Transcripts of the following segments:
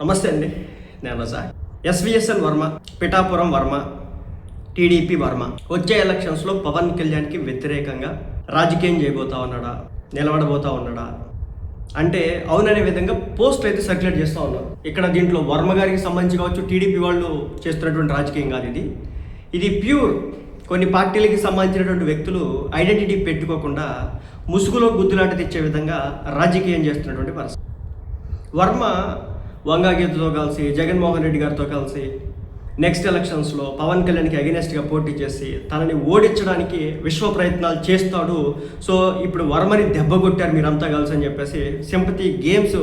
నమస్తే అండి, నేను రజాక్. ఎస్విఎస్ఎల్ వర్మ, పిఠాపురం వర్మ, టీడీపీ వర్మ వచ్చే ఎలక్షన్స్లో పవన్ కళ్యాణ్కి వ్యతిరేకంగా రాజకీయం చేయబోతా ఉన్నాడా, నిలబడబోతా ఉన్నాడా అంటే అవుననే విధంగా పోస్ట్ అయితే సర్క్యులేట్ చేస్తూ ఉన్నారు. ఇక్కడ దీంట్లో వర్మ గారికి సంబంధించి కావచ్చు, టీడీపీ వాళ్ళు చేస్తున్నటువంటి రాజకీయం కాదు ఇది ప్యూర్ కొన్ని పార్టీలకి సంబంధించినటువంటి వ్యక్తులు ఐడెంటిటీ పెట్టుకోకుండా ముసుగులో గుద్దులాట తెచ్చే విధంగా రాజకీయం చేస్తున్నటువంటి పరిస్థితి. వర్మ వంగాగీతతో కలిసి జగన్మోహన్ రెడ్డి గారితో కలిసి నెక్స్ట్ ఎలక్షన్స్లో పవన్ కళ్యాణ్కి అగెనెస్ట్గా పోటీ చేసి తనని ఓడించడానికి విశ్వ ప్రయత్నాలు చేస్తాడు. సో ఇప్పుడు వర్మని దెబ్బ కొట్టారు మీరంతా కలిసి అని చెప్పేసి సింపతి గేమ్స్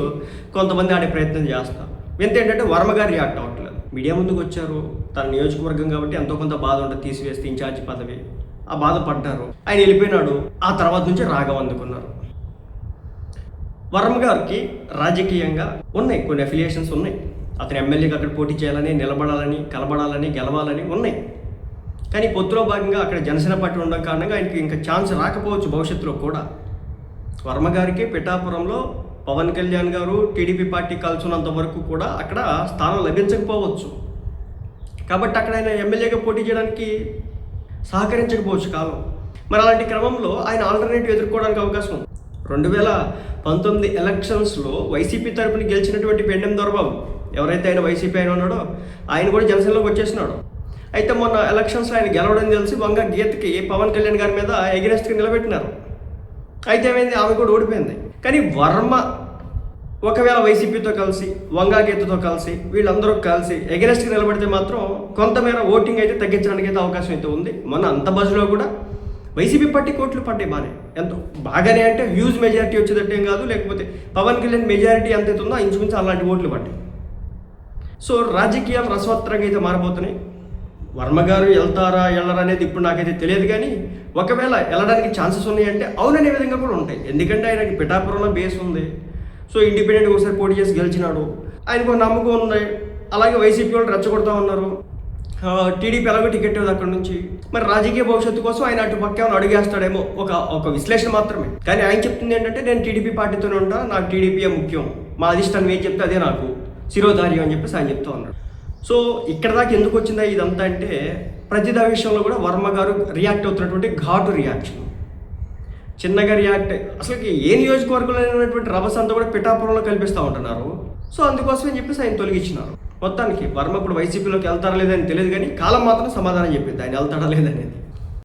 కొంతమంది ఆడే ప్రయత్నం చేస్తారు. వింత ఏంటంటే వర్మ గారు రియాక్ట్ అవ్వట్లేదు. మీడియా ముందుకు వచ్చారు, తన నియోజకవర్గం కాబట్టి ఎంతో కొంత బాధ ఉంటుంది, తీసివేస్తే ఇన్ఛార్జి పదవి, ఆ బాధపడ్డారు. ఆయన వెళ్ళిపోయినాడు. ఆ తర్వాత నుంచి రాగం అందుకున్నారు. వర్మ గారికి రాజకీయంగా ఉన్నాయి, కొన్ని అఫిలియేషన్స్ ఉన్నాయి. అతను ఎమ్మెల్యేగా అక్కడ పోటీ చేయాలని, నిలబడాలని, కలబడాలని, గెలవాలని ఉన్నాయి. కానీ పొత్తులో భాగంగా అక్కడ జనసేన పార్టీ ఉండడం కారణంగా ఆయనకి ఇంకా ఛాన్స్ రాకపోవచ్చు భవిష్యత్తులో కూడా. వర్మ గారికి పిఠాపురంలో పవన్ కళ్యాణ్ గారు టీడీపీ పార్టీ కలుసున్నంత వరకు కూడా అక్కడ స్థానం లభించకపోవచ్చు. కాబట్టి అక్కడ ఆయన ఎమ్మెల్యేగా పోటీ చేయడానికి సహకరించకపోవచ్చు కాలం. మరి అలాంటి క్రమంలో ఆయన ఆల్టర్నేటివ్ ఎదుర్కోవడానికి అవకాశం ఉంది. 2019 ఎలక్షన్స్లో వైసీపీ తరపున గెలిచినటువంటి పెండెం దొరబాబు, ఎవరైతే ఆయన వైసీపీ ఆయన ఉన్నాడో ఆయన కూడా జనసేనలోకి వచ్చేసినాడు. అయితే మొన్న ఎలక్షన్స్లో ఆయన గెలవడం తెలిసి వంగ గీతకి పవన్ కళ్యాణ్ గారి మీద ఎగనెస్ట్గా నిలబెట్టినారు. అయితే ఏమైంది, ఆమె కూడా ఓడిపోయింది. కానీ వర్మ ఒకవేళ వైసీపీతో కలిసి వంగా గీతతో కలిసి వీళ్ళందరూ కలిసి ఎగనెస్ట్గా నిలబడితే మాత్రం కొంతమేర ఓటింగ్ అయితే తగ్గించడానికి అయితే అవకాశం అయితే ఉంది. మొన్న అంత బజ్లో కూడా వైసీపీ పార్టీ కోట్లు పడ్డాయి బాగానే, ఎంతో బాగానే అంటే హ్యూజ్ మెజారిటీ వచ్చేటట్టేం కాదు. లేకపోతే పవన్ కళ్యాణ్ మెజారిటీ ఎంత అవుతుందో ఇంచుమించు అలాంటి ఓట్లు పడ్డాయి. సో రాజకీయాలు రసవత్తరంగా అయితే మారిపోతున్నాయి. వర్మ గారు వెళ్తారా వెళ్ళరా అనేది ఇప్పుడు నాకైతే తెలియదు. కానీ ఒకవేళ వెళ్ళడానికి ఛాన్సెస్ ఉన్నాయంటే అవుననే విధంగా కూడా ఉంటాయి. ఎందుకంటే ఆయనకి పిఠాపురంలో బేస్ ఉంది. సో ఇండిపెండెంట్గా ఒకసారి పోటీ చేసి గెలిచినాడు, ఆయనకు నమ్మకం ఉంది. అలాగే వైసీపీ వాళ్ళు రెచ్చగొడతా ఉన్నారు. టీడీపీ ఎలాగో టికెట్ ఇవ్వదు అక్కడ నుంచి. మరి రాజకీయ భవిష్యత్తు కోసం ఆయన అటు పక్క ఏమైనా అడుగేస్తాడేమో, ఒక విశ్లేషణ మాత్రమే. కానీ ఆయన చెప్తుంది ఏంటంటే నేను టీడీపీ పార్టీతోనే ఉంటా, నాకు టీడీపీయే ముఖ్యం, మా అధిష్టానం ఏం చెప్తే అదే నాకు శిరోధార్యం అని చెప్పేసి ఆయన చెప్తూ ఉన్నాడు. సో ఇక్కడ దాకా ఎందుకు వచ్చిందా ఇదంతా అంటే ప్రతిదా విషయంలో కూడా వర్మ గారు రియాక్ట్ అవుతున్నటువంటి ఘాటు రియాక్షన్. చిన్నగా రియాక్ట్ అసలు ఏ నియోజకవర్గంలో ఉన్నటువంటి రభస అంతా కూడా పిఠాపురంలో కల్పిస్తూ ఉంటున్నారు. సో అందుకోసమే చెప్పేసి ఆయన తొలగించినారు. మొత్తానికి వర్మ ఇప్పుడు వైసీపీలోకి వెళ్తారా లేదని తెలియదు, కానీ కాలం మాత్రం సమాధానం చెప్పింది ఆయన వెళ్తాడా లేదనేది.